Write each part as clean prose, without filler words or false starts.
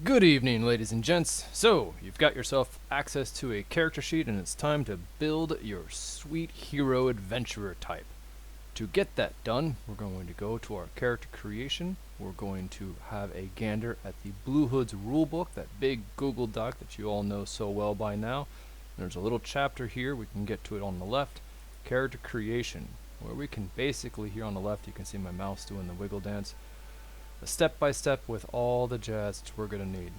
Good evening, ladies and gents. So, you've got yourself access to a character sheet, and it's time to build your sweet hero adventurer type. To get that done, we're going to go to our character creation. We're going to have a gander at the Blue Hoods rulebook, that big Google Doc that you all know so well by now. There's a little chapter here, we can get to it on the left, character creation, where we can basically, here on the left, you can see my mouse doing the wiggle dance, a step-by-step with all the jazz that we're going to need.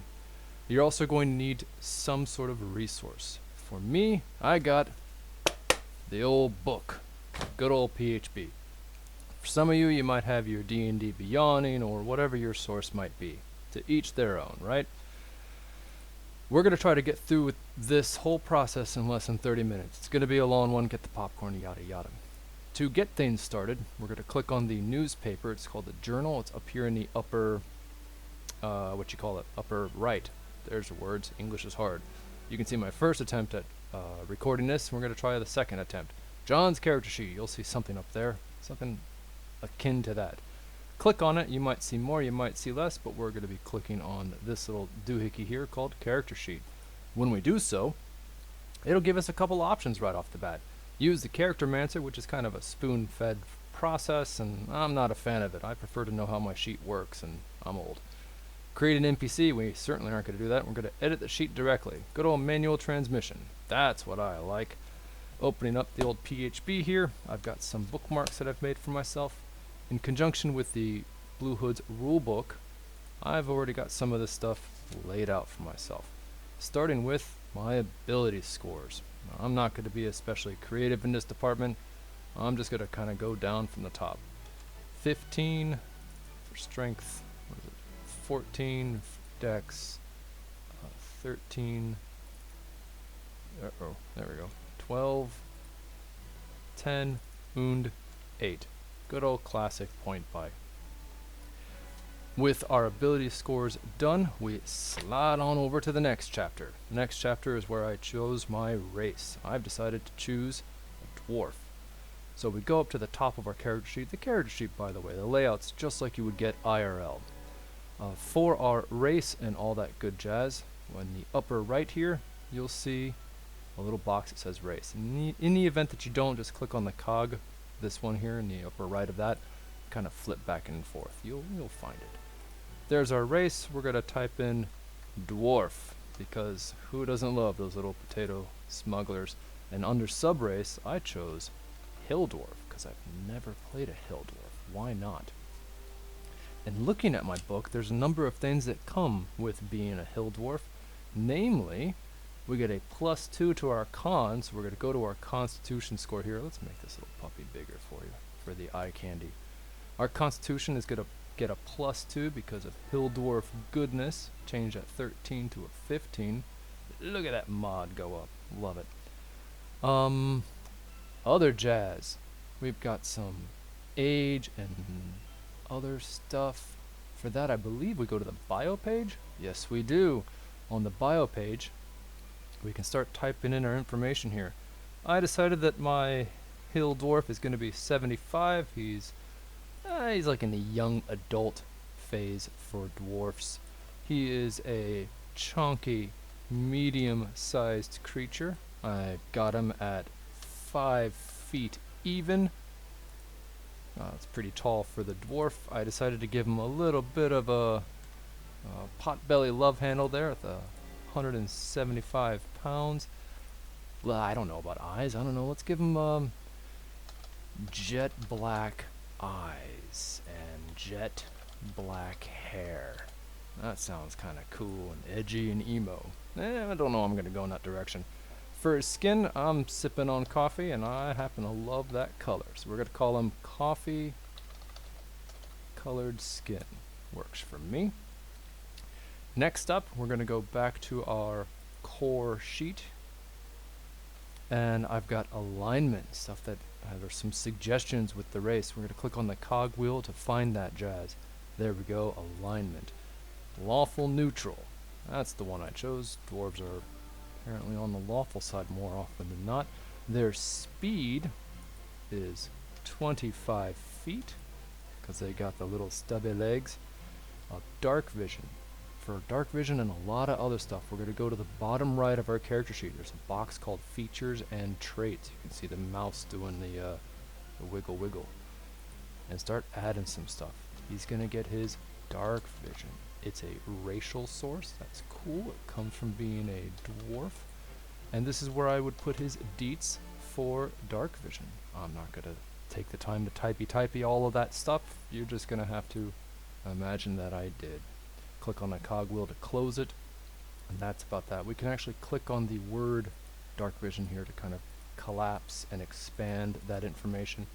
You're also going to need some sort of resource. For me, I got the old book, good old PHB. For some of you, you might have your D&D Beyonding or whatever your source might be. To each their own, right? We're going to try to get through with this whole process in less than 30 minutes. It's going to be a long one, get the popcorn, yada yada. To get things started, we're going to click on the newspaper. It's called the Journal. It's up here in the upper, upper right. There's the words. English is hard. You can see my first attempt at recording this. We're going to try the second attempt. John's character sheet. You'll see something up there. Something akin to that. Click on it. You might see more, you might see less, but we're going to be clicking on this little doohickey here called character sheet. When we do so, it'll give us a couple options right off the bat. Use the Charactermancer, which is kind of a spoon-fed process, and I'm not a fan of it. I prefer to know how my sheet works, and I'm old. Create an NPC, we certainly aren't going to do that. We're going to edit the sheet directly. Good old manual transmission. That's what I like. Opening up the old PHB here, I've got some bookmarks that I've made for myself. In conjunction with the Blue Hoods rulebook, I've already got some of this stuff laid out for myself. Starting with my ability scores. I'm not going to be especially creative in this department. I'm just going to kind of go down from the top. 15 for strength, 14 for dex, 13, there we go, 12, 10, wound, 8. Good old classic point buy. With our ability scores done, we slide on over to the next chapter. The next chapter is where I chose my race. I've decided to choose a dwarf. So we go up to the top of our character sheet. The character sheet, by the way, the layout's just like you would get IRL. For our race and all that good jazz, in the upper right here, you'll see a little box that says race. In the event that you don't, just click on the cog, this one here in the upper right of that, kind of flip back and forth. You'll find it. There's our race. We're going to type in dwarf, because who doesn't love those little potato smugglers? And under subrace, I chose hill dwarf, because I've never played a hill dwarf. Why not? And looking at my book, there's a number of things that come with being a hill dwarf. Namely, we get a +2 to our con, so we're going to go to our constitution score here. Let's make this little puppy bigger for you, for the eye candy. Our constitution is going to get a +2 because of hill dwarf goodness. Change that 13 to a 15. Look at that mod go up. Love it. Other jazz. We've got some age and other stuff. For that, I believe we go to the bio page. Yes, we do. On the bio page, we can start typing in our information here. I decided that my hill dwarf is going to be 75. He's like in the young adult phase for dwarfs. He is a chunky, medium-sized creature. I got him at 5 feet even. It's pretty tall for the dwarf. I decided to give him a little bit of a potbelly love handle there at the 175 pounds. Well, I don't know about eyes. I don't know. Let's give him jet black eyes and jet black hair. That sounds kind of cool and edgy and emo. I don't know. I'm going to go in that direction. For his skin, I'm sipping on coffee, and I happen to love that color. So we're going to call him coffee colored skin. Works for me. Next up, we're going to go back to our core sheet. And I've got alignment, stuff that there's some suggestions with the race. We're going to click on the cog wheel to find that jazz. There we go, alignment. Lawful neutral. That's the one I chose. Dwarves are apparently on the lawful side more often than not. Their speed is 25 feet, because they got the little stubby legs. Dark vision. for dark vision and a lot of other stuff. We're going to go to the bottom right of our character sheet. There's a box called Features and Traits. You can see the mouse doing the wiggle wiggle. And start adding some stuff. He's going to get his dark vision. It's a racial source. That's cool. It comes from being a dwarf. And this is where I would put his deets for dark vision. I'm not going to take the time to typey all of that stuff. You're just going to have to imagine that I did. Click on the cogwheel to close it. And that's about that. We can actually click on the word dark vision here to kind of collapse and expand that information.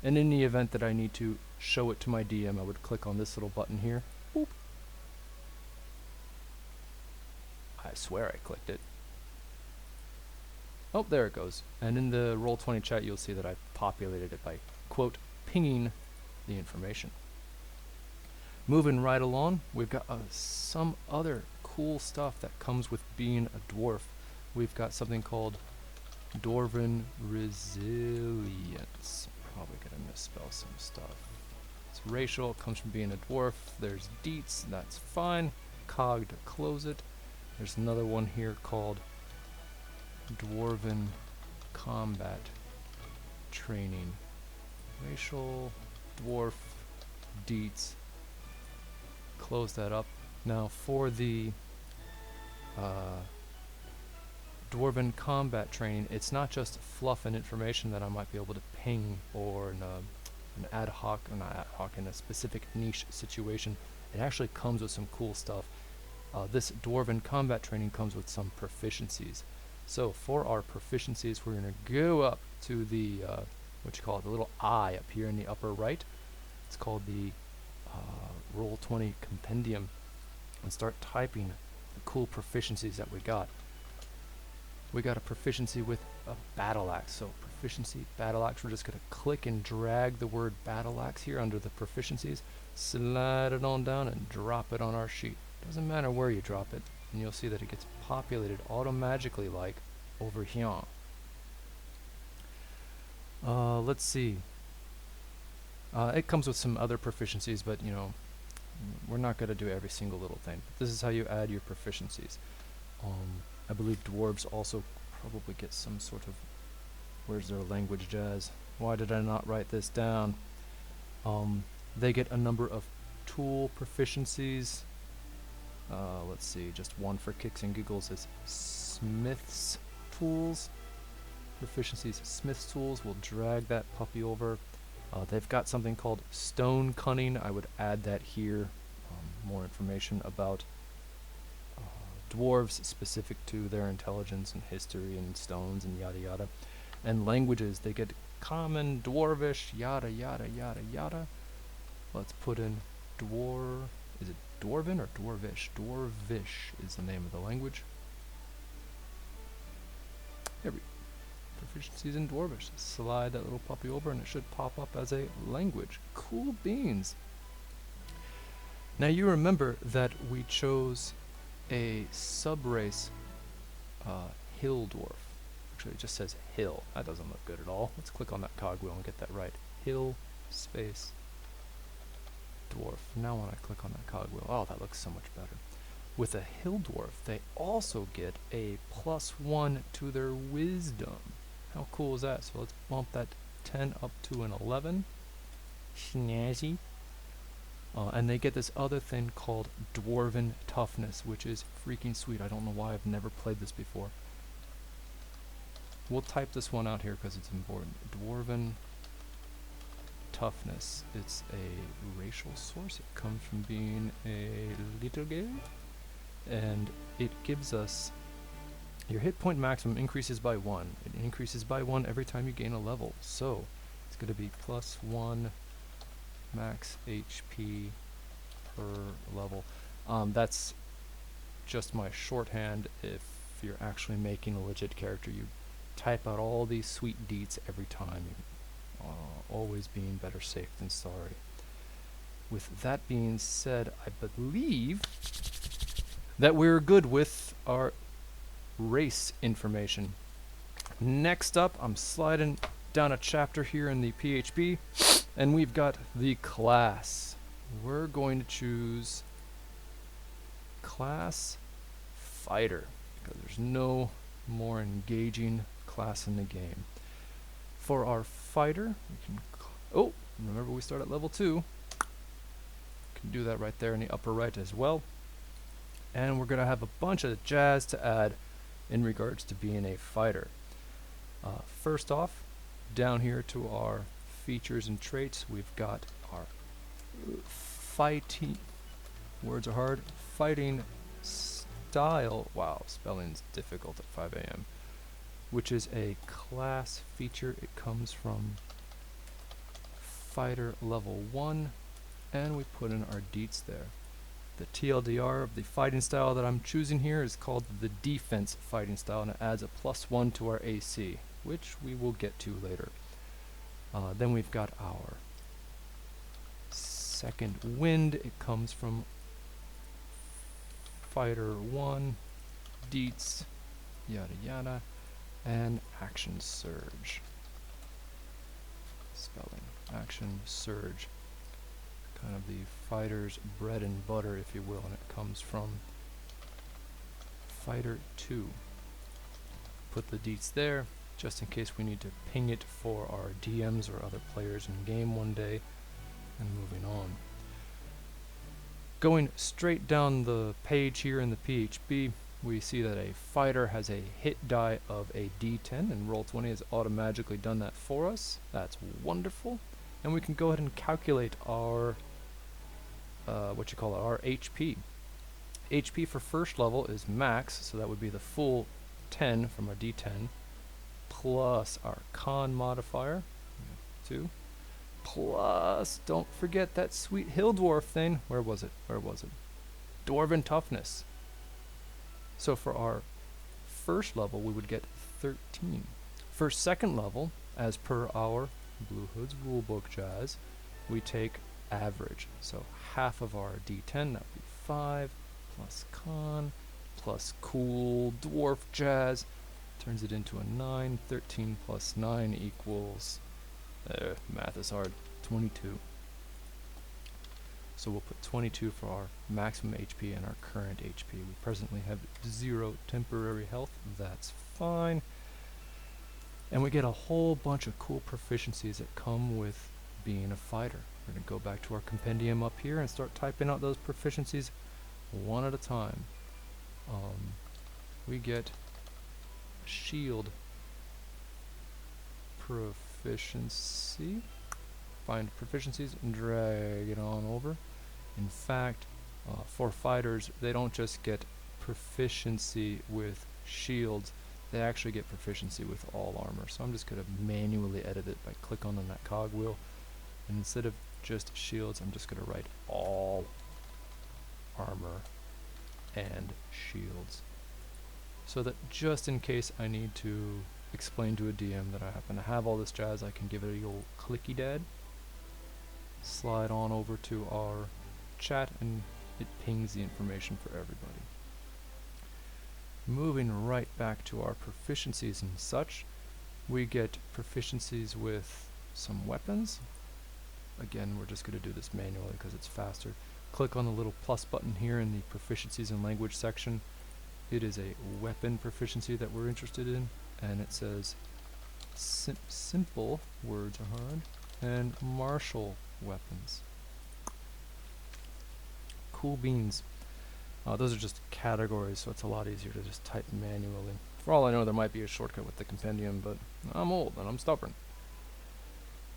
And in the event that I need to show it to my DM, I would click on this little button here. Boop. I swear I clicked it. Oh, there it goes. And in the Roll20 chat, you'll see that I populated it by, quote, pinging the information. Moving right along, we've got some other cool stuff that comes with being a dwarf. We've got something called Dwarven Resilience. Probably gonna misspell some stuff. It's racial, it comes from being a dwarf. There's deets, that's fine. Cog to close it. There's another one here called Dwarven Combat Training. Racial, dwarf, deets. Close that up. Now for the Dwarven Combat Training, it's not just fluff and information that I might be able to ping or in an ad hoc, or not ad hoc, in a specific niche situation. It actually comes with some cool stuff. This Dwarven Combat Training comes with some proficiencies. So for our proficiencies, we're going to go up to the, what you call it, the little eye up here in the upper right. It's called the Roll20 Compendium, and start typing the cool proficiencies that we got. We got a proficiency with a battle axe. So proficiency, battle axe, we're just going to click and drag the word battle axe here under the proficiencies, slide it on down and drop it on our sheet. Doesn't matter where you drop it, and you'll see that it gets populated automagically like over here. Let's see. It comes with some other proficiencies, but you know, we're not going to do every single little thing. But this is how you add your proficiencies. I believe dwarves also probably get some sort of, where's their language jazz? Why did I not write this down? They get a number of tool proficiencies. Let's see, just one for kicks and giggles is Smith's Tools. Proficiencies, Smith's Tools. We'll drag that puppy over. They've got something called Stone Cunning. I would add that here. More information about dwarves specific to their intelligence and history and stones and yada yada. And languages, they get Common, Dwarvish, yada yada yada yada. Let's put in is it Dwarven or Dwarvish? Dwarvish is the name of the language. Every proficiencies in Dwarvish. Slide that little puppy over and it should pop up as a language. Cool beans. Now you remember that we chose a subrace hill dwarf. Actually it just says hill. That doesn't look good at all. Let's click on that cogwheel and get that right. Hill space dwarf. Now when I click on that cogwheel, oh, that looks so much better. With a hill dwarf, they also get a +1 to their wisdom. How cool is that? So let's bump that 10 up to an 11. Snazzy. And they get this other thing called Dwarven Toughness, which is freaking sweet. I don't know why I've never played this before. We'll type this one out here because it's important. Dwarven Toughness. It's a racial source. It comes from being a little girl. And it gives us your hit point maximum increases by 1. It increases by 1 every time you gain a level. So it's going to be +1 max HP per level. That's just my shorthand. If you're actually making a legit character, you type out all these sweet deets every time. Always being better safe than sorry. With that being said, I believe that we're good with our race information. Next up, I'm sliding down a chapter here in the PHP, and we've got the class. We're going to choose class fighter, because there's no more engaging class in the game. For our fighter, we can, oh, remember we start at level 2. Can do that right there in the upper right as well. And we're gonna have a bunch of jazz to add in regards to being a fighter. First off, down here to our features and traits, we've got our fighting, words are hard, fighting style, wow, spelling's difficult at 5 a.m., which is a class feature. It comes from fighter level 1, and we put in our deets there. The TLDR of the fighting style that I'm choosing here is called the defense fighting style, and it adds a +1 to our AC, which we will get to later. Then we've got our second wind. It comes from fighter 1, deets, yada yada, and action surge. Spelling, action surge. Kind of the fighter's bread and butter, if you will, and it comes from fighter 2. Put the deets there, just in case we need to ping it for our DMs or other players in game one day, and moving on. Going straight down the page here in the PHB, we see that a fighter has a hit die of a D10, and Roll20 has automatically done that for us. That's wonderful. And we can go ahead and calculate our our HP. HP for first level is max, so that would be the full 10 from our D10, plus our con modifier, 2, plus, don't forget that sweet hill dwarf thing. Where was it? Dwarven toughness. So for our first level, we would get 13. For second level, as per our Blue Hood's rulebook jazz, we take average. So half of our D10, that would be 5, plus con, plus cool dwarf jazz, turns it into a 9. 13 plus 9 equals, math is hard, 22. So we'll put 22 for our maximum HP and our current HP. We presently have 0 temporary health, that's fine. And we get a whole bunch of cool proficiencies that come with being a fighter. We're going to go back to our compendium up here and start typing out those proficiencies one at a time. We get shield proficiency. Find proficiencies and drag it on over. In fact, for fighters, they don't just get proficiency with shields, they actually get proficiency with all armor. So I'm just going to manually edit it by clicking on that cogwheel. And instead of just shields, I'm just going to write all armor and shields. So that just in case I need to explain to a DM that I happen to have all this jazz, I can give it a old clicky dad. Slide on over to our chat and it pings the information for everybody. Moving right back to our proficiencies and such, we get proficiencies with some weapons. Again, we're just going to do this manually because it's faster. Click on the little plus button here in the proficiencies and language section. It is a weapon proficiency that we're interested in, and it says simple, words are hard, and martial weapons. Cool beans. Those are just categories, so it's a lot easier to just type manually. For all I know, there might be a shortcut with the compendium, but I'm old and I'm stubborn.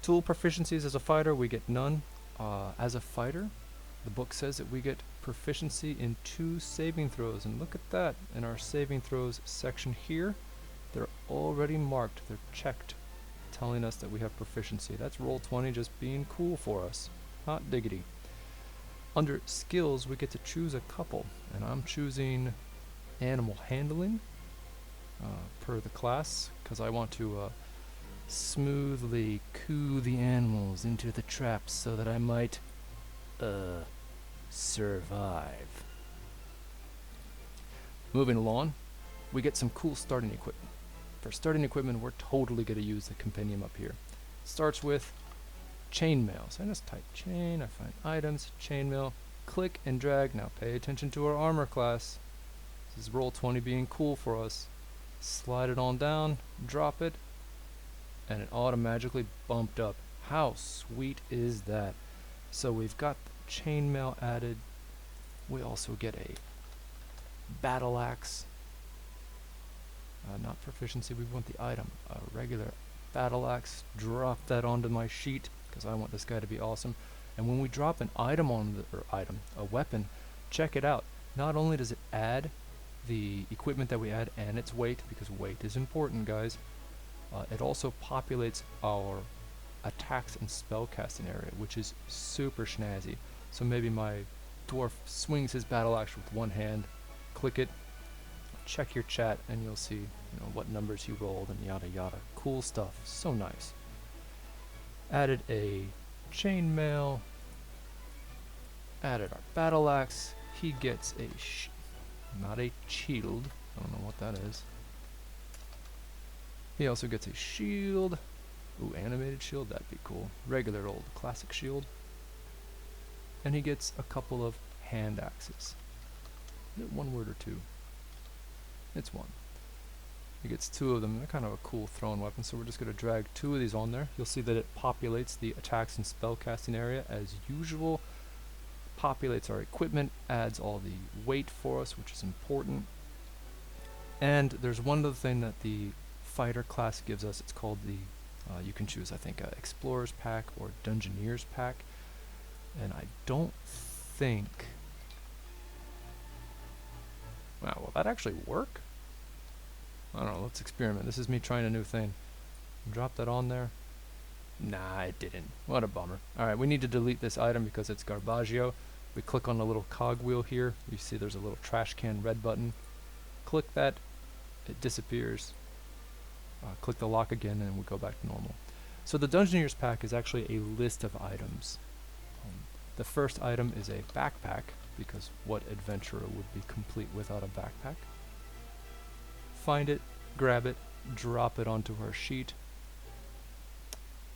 Tool proficiencies as a fighter, we get none. As a fighter, the book says that we get proficiency in 2 saving throws, and look at that in our saving throws section here. They're already marked, they're checked, telling us that we have proficiency. That's Roll20 just being cool for us. Hot diggity. Under skills, we get to choose a couple, and I'm choosing animal handling per the class, because I want to smoothly coo the animals into the traps so that I might survive. Moving along, we get some cool starting equipment. For starting equipment, we're totally going to use the compendium up here. Starts with chainmail. So I just type chain, I find items, chainmail. click and drag. Now pay attention to our armor class. This is Roll20 being cool for us. Slide it on down, drop it, and it automatically bumped up. How sweet is that? So we've got chainmail added. We also get a battle axe. Not proficiency, we want the item. A regular battle axe. Drop that onto my sheet because I want this guy to be awesome. And when we drop an item on a weapon, check it out. Not only does it add the equipment that we add and its weight, because weight is important, guys, it also populates our attacks and spell casting area, which is super snazzy. So maybe my dwarf swings his battle axe with one hand, click it, check your chat, and you'll see what numbers he rolled and yada yada. Cool stuff, so nice. Added a chainmail, added our battle axe. He gets a not a shield, I don't know what that is. He also gets a shield. Ooh, animated shield, that'd be cool. Regular old classic shield. And he gets a couple of hand axes. Is it one word or two? It's one. He gets two of them. They're kind of a cool thrown weapon, so we're just going to drag two of these on there. You'll see that it populates the attacks and spell casting area as usual. Populates our equipment, adds all the weight for us, which is important. And there's one other thing that the fighter class gives us. It's called the you can choose, I think, Explorer's Pack or Dungeoneer's Pack. And I don't think... Wow, will that actually work? I don't know, let's experiment. This is me trying a new thing. Drop that on there. Nah, it didn't. What a bummer. Alright, we need to delete this item because it's Garbaggio. We click on the little cogwheel here. You see there's a little trash can red button. Click that, it disappears. Click the lock again and we go back to normal. So the Dungeoneer's Pack is actually a list of items. The first item is a backpack, because what adventurer would be complete without a backpack? Find it, grab it, drop it onto our sheet,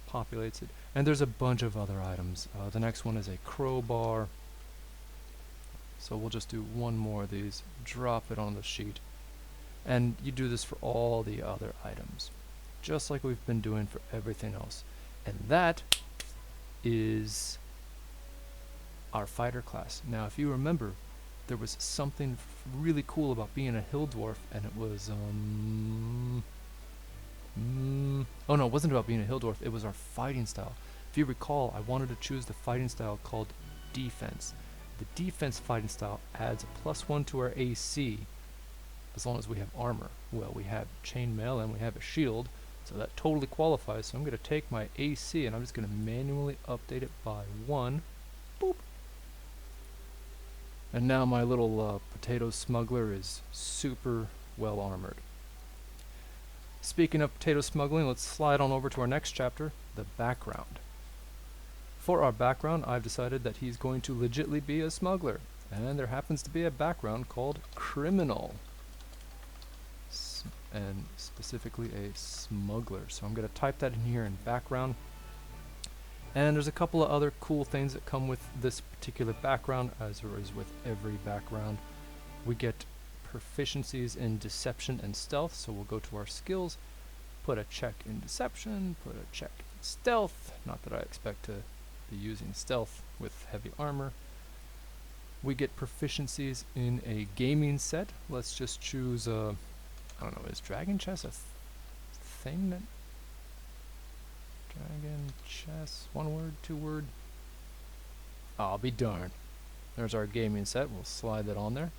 populates it, and there's a bunch of other items. The next one is a crowbar, so we'll just do one more of these, drop it on the sheet, and you do this for all the other items, just like we've been doing for everything else. And that is our fighter class. Now, if you remember, there was something really cool about being a hill dwarf, and it was oh no, it wasn't about being a hill dwarf, it was our fighting style. If you recall, I wanted to choose the fighting style called defense. The defense fighting style adds a +1 to our AC as long as we have armor. Well, we have chainmail and we have a shield, so that totally qualifies. So I'm going to take my AC and I'm just going to manually update it by 1. Boop. And now my little potato smuggler is super well armored. Speaking of potato smuggling, let's slide on over to our next chapter, the background. For our background, I've decided that he's going to legitly be a smuggler. And there happens to be a background called criminal. And specifically a smuggler. So I'm going to type that in here in background. And there's a couple of other cool things that come with this particular background, as there is with every background. We get proficiencies in deception and stealth, so we'll go to our skills, put a check in deception, put a check in stealth. Not that I expect to be using stealth with heavy armor. We get proficiencies in a gaming set. Let's just choose I don't know, is Dragon Chess a thing that... Dragon Chess, 1 word, 2 word? I'll be darned. There's our gaming set, we'll slide that on there.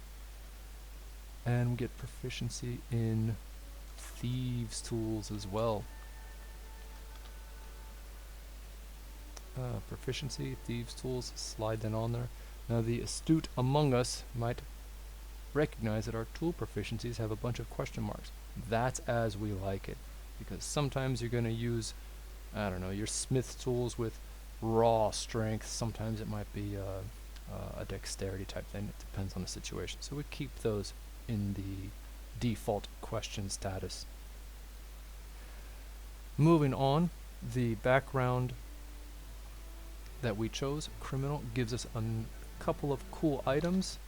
And we get proficiency in Thieves' Tools as well. Proficiency, Thieves' Tools, slide that on there. Now the astute among us might recognize that our tool proficiencies have a bunch of question marks. That's as we like it, because sometimes you're going to use, I don't know, your smith's tools with raw strength. Sometimes it might be a dexterity type thing. It depends on the situation. So we keep those in the default question status. Moving on, the background that we chose, criminal, gives us a couple of cool items.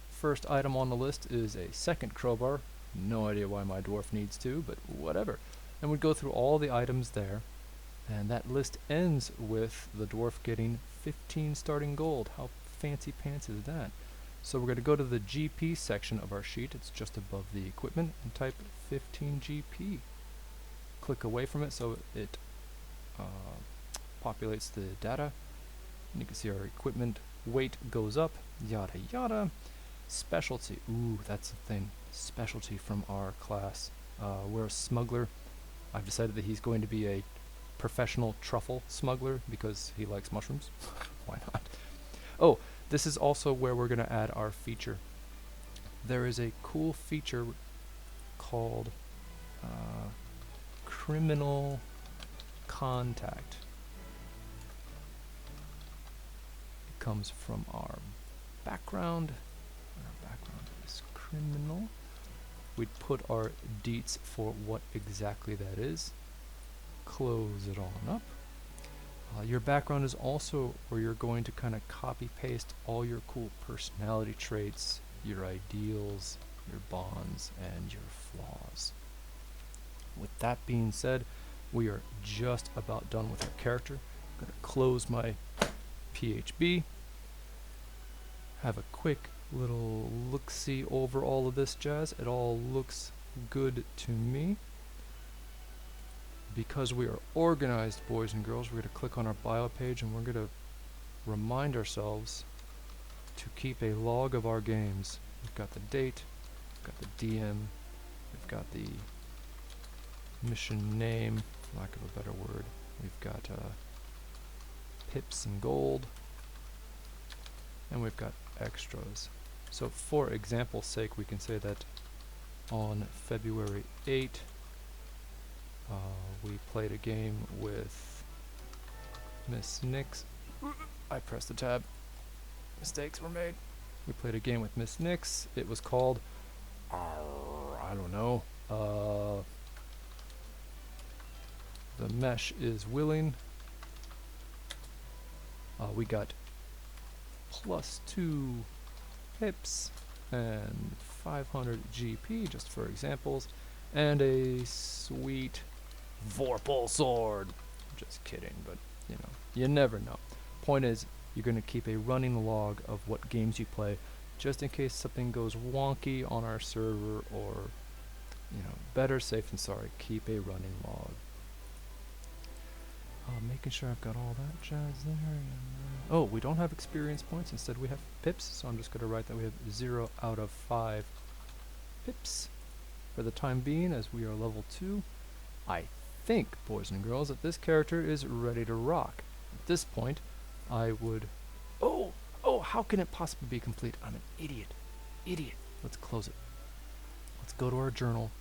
First item on the list is a second crowbar. No idea why my dwarf needs two, but whatever. And we'd go through all the items there, and that list ends with the dwarf getting 15 starting gold. How fancy pants is that? So we're going to go to the GP section of our sheet. It's just above the equipment, and type 15 GP. Click away from it so it populates the data. And you can see our equipment weight goes up, yada yada. Specialty, ooh, that's the thing. Specialty from our class. We're a smuggler. I've decided that he's going to be a professional truffle smuggler because he likes mushrooms. Why not? Oh, this is also where we're going to add our feature. There is a cool feature called criminal contact. It comes from our background. Our background is criminal. We'd put our deets for what exactly that is. Close it on up. Your background is also where you're going to kind of copy paste all your cool personality traits, your ideals, your bonds, and your flaws. With that being said, we are just about done with our character. I'm going to close my PHB, have a quick little look-see over all of this jazz. It all looks good to me. Because we are organized, boys and girls, we're going to click on our bio page and we're going to remind ourselves to keep a log of our games. We've got the date, we've got the DM, we've got the mission name, for lack of a better word. We've got pips and gold, and we've got extras. So for example's sake, we can say that on February 8, we played a game with Miss Nix. I pressed the tab. Mistakes were made. We played a game with Miss Nix. It was called, I don't know, The Mesh is Willing. We got +2 pips and 500 GP, just for examples, and a sweet Vorpal sword. Just kidding, but you know, you never know. Point is, you're going to keep a running log of what games you play, just in case something goes wonky on our server, or you know, better safe than sorry. Keep a running log. Making sure I've got all that jazz there. Oh, we don't have experience points. Instead, we have pips. So I'm just going to write that we have 0 out of 5 pips for the time being, as we are level 2. I think, boys and girls, that this character is ready to rock. At this point, I would... Oh, how can it possibly be complete? I'm an idiot. Let's close it. Let's go to our journal.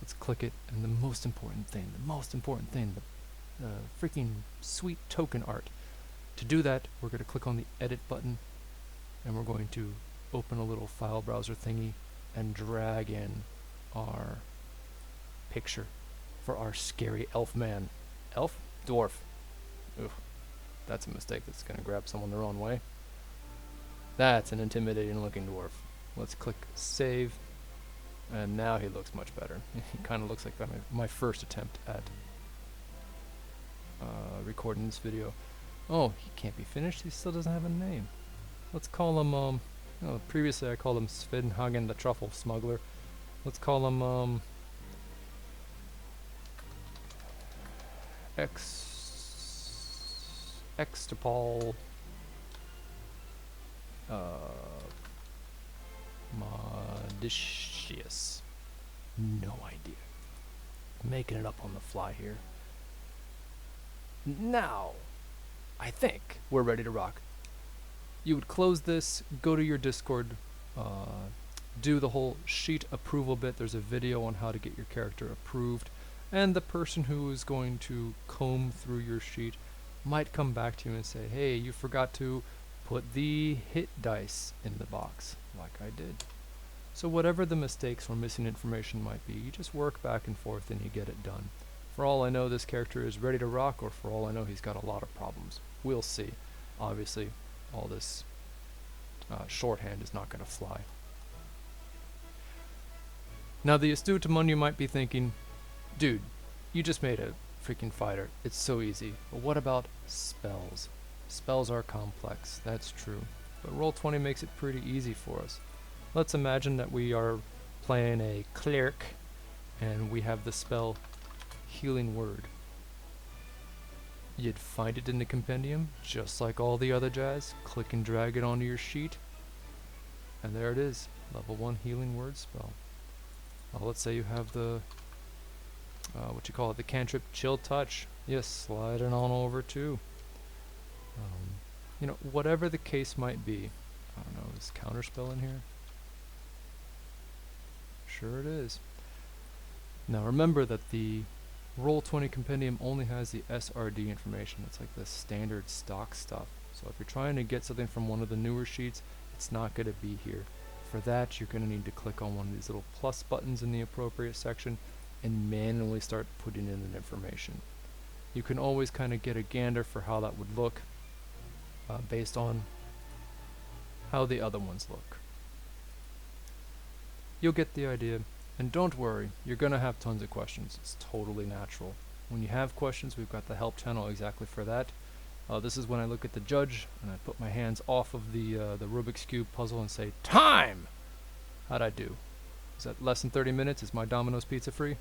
Let's click it, and the most important thing, the freaking sweet token art. To do that, we're going to click on the edit button, and we're going to open a little file browser thingy and drag in our picture for our scary elf man. Elf? Dwarf. Ugh. That's a mistake that's going to grab someone the wrong way. That's an intimidating looking dwarf. Let's click save, and now he looks much better. He kind of looks like my first attempt at recording this video. Oh, he can't be finished. He still doesn't have a name. Let's call him, previously I called him Svenhagen the Truffle Smuggler. Let's call him, Extapol, Modicious. No idea. Making it up on the fly here. Now, I think we're ready to rock. You would close this, go to your Discord, do the whole sheet approval bit. There's a video on how to get your character approved, and the person who is going to comb through your sheet might come back to you and say, hey, you forgot to put the hit dice in the box, like I did. So whatever the mistakes or missing information might be, you just work back and forth and you get it done. For all I know, this character is ready to rock, or for all I know, he's got a lot of problems. We'll see. Obviously, all this shorthand is not going to fly. Now the astute among you might be thinking, dude, you just made a freaking fighter. It's so easy. But what about spells? Spells are complex, that's true. But Roll20 makes it pretty easy for us. Let's imagine that we are playing a cleric and we have the spell Healing Word. You'd find it in the compendium, just like all the other jazz. Click and drag it onto your sheet. And there it is, level 1 Healing Word spell. Let's say you have the, the cantrip Chill Touch. Yes, slide it on over too. Whatever the case might be. I don't know, is Counterspell in here? Sure it is. Now remember that the Roll20 compendium only has the SRD information. It's like the standard stock stuff. So if you're trying to get something from one of the newer sheets, it's not going to be here. For that, you're going to need to click on one of these little plus buttons in the appropriate section and manually start putting in the information. You can always kind of get a gander for how that would look based on how the other ones look. You'll get the idea, and don't worry, you're going to have tons of questions. It's totally natural. When you have questions, we've got the help channel exactly for that. This is when I look at the judge and I put my hands off of the Rubik's Cube puzzle and say, time! How'd I do? Is that less than 30 minutes? Is my Domino's pizza free?